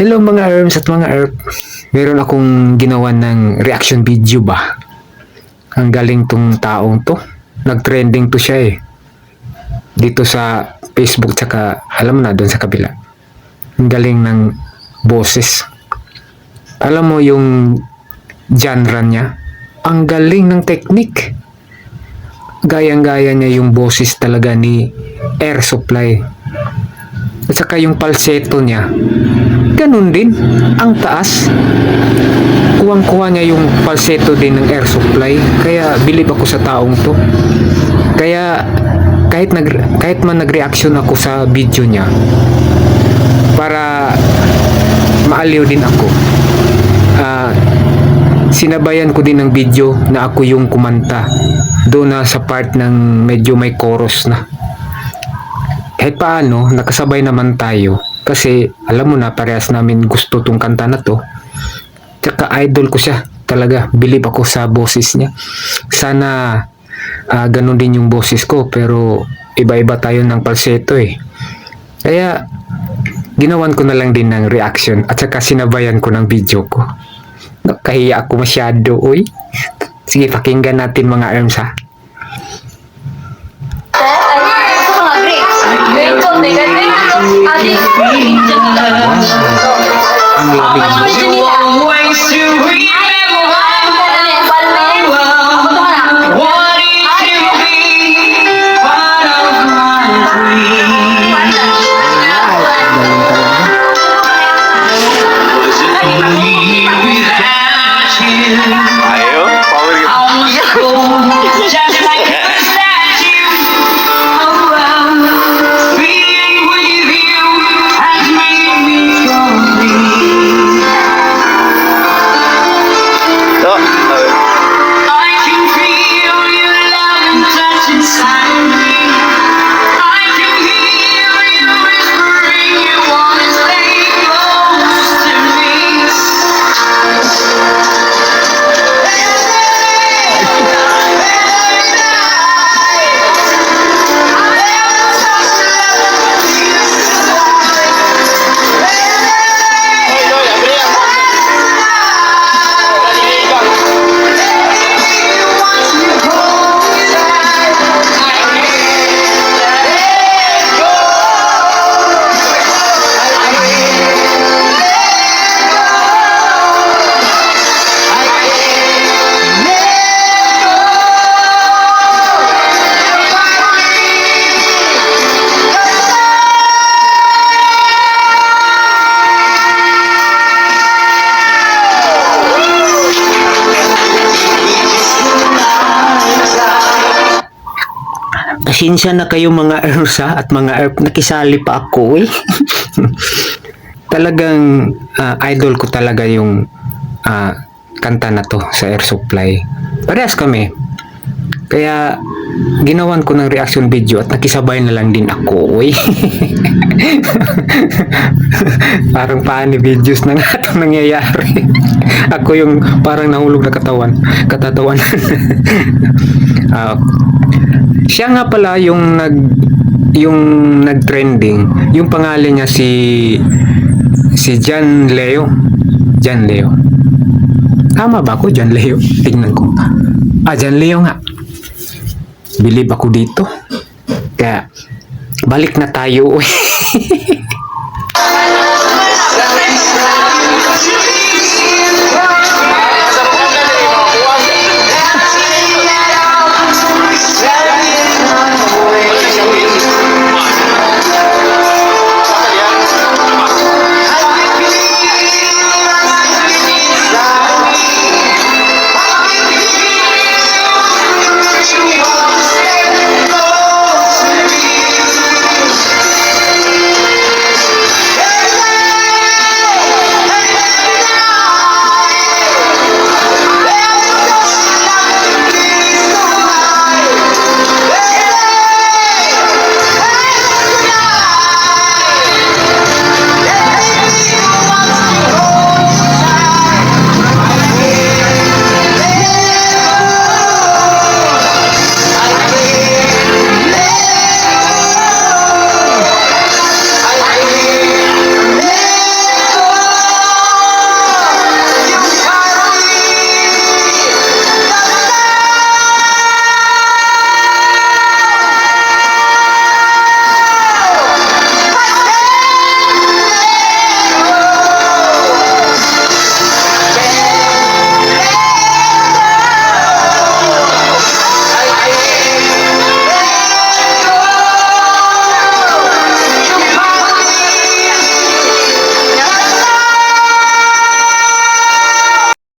Hello mga Erms at mga Erp. Meron akong ginawa ng reaction video ba? Ang galing tong taong to. Nag-trending to siya eh. Dito sa Facebook tsaka alam mo na doon sa kabila. Ang galing ng boses. Alam mo yung genre niya? Ang galing ng technique. Gayang-gaya niya yung boses talaga ni Air Supply. At saka yung falsetto niya, ganun din, ang taas. Kuwang-kuha niya yung falsetto din ng Air Supply. Kaya bilib ako sa taong to. Kaya kahit man nag-reaction ako sa video niya, para maaliw din ako, sinabayan ko din ng video na ako yung kumanta doon na sa part ng medyo may chorus na. Kahit paano, nakasabay naman tayo kasi alam mo na parehas namin gusto tong kanta na to. Tsaka idol ko siya talaga, bilib ako sa boses niya. Sana ganun din yung boses ko, pero iba-iba tayo ng falsetto eh. Kaya ginawan ko na lang din ng reaction at saka sinabayan ko ng video ko. Kahiya ako masyado, uy. Sige, pakinggan natin mga Erms ha. Ang labig. Pasensya na kayo mga Erms at mga Erp, nakisali pa ako eh. Talagang idol ko talaga yung kanta na to sa Air Supply. Parehas kami. Kaya ginawan ko ng reaction video at nakisabay na lang din ako eh. Parang funny videos na nga itong nangyayari. Ako yung parang nahulog na katatawan. Siya nga pala yung nag-trending. Yung pangalan niya si John Leo. John Leo. Tama ba ako? John Leo? Tingnan ko. John Leo nga. Bilib ako dito. Kaya balik na tayo.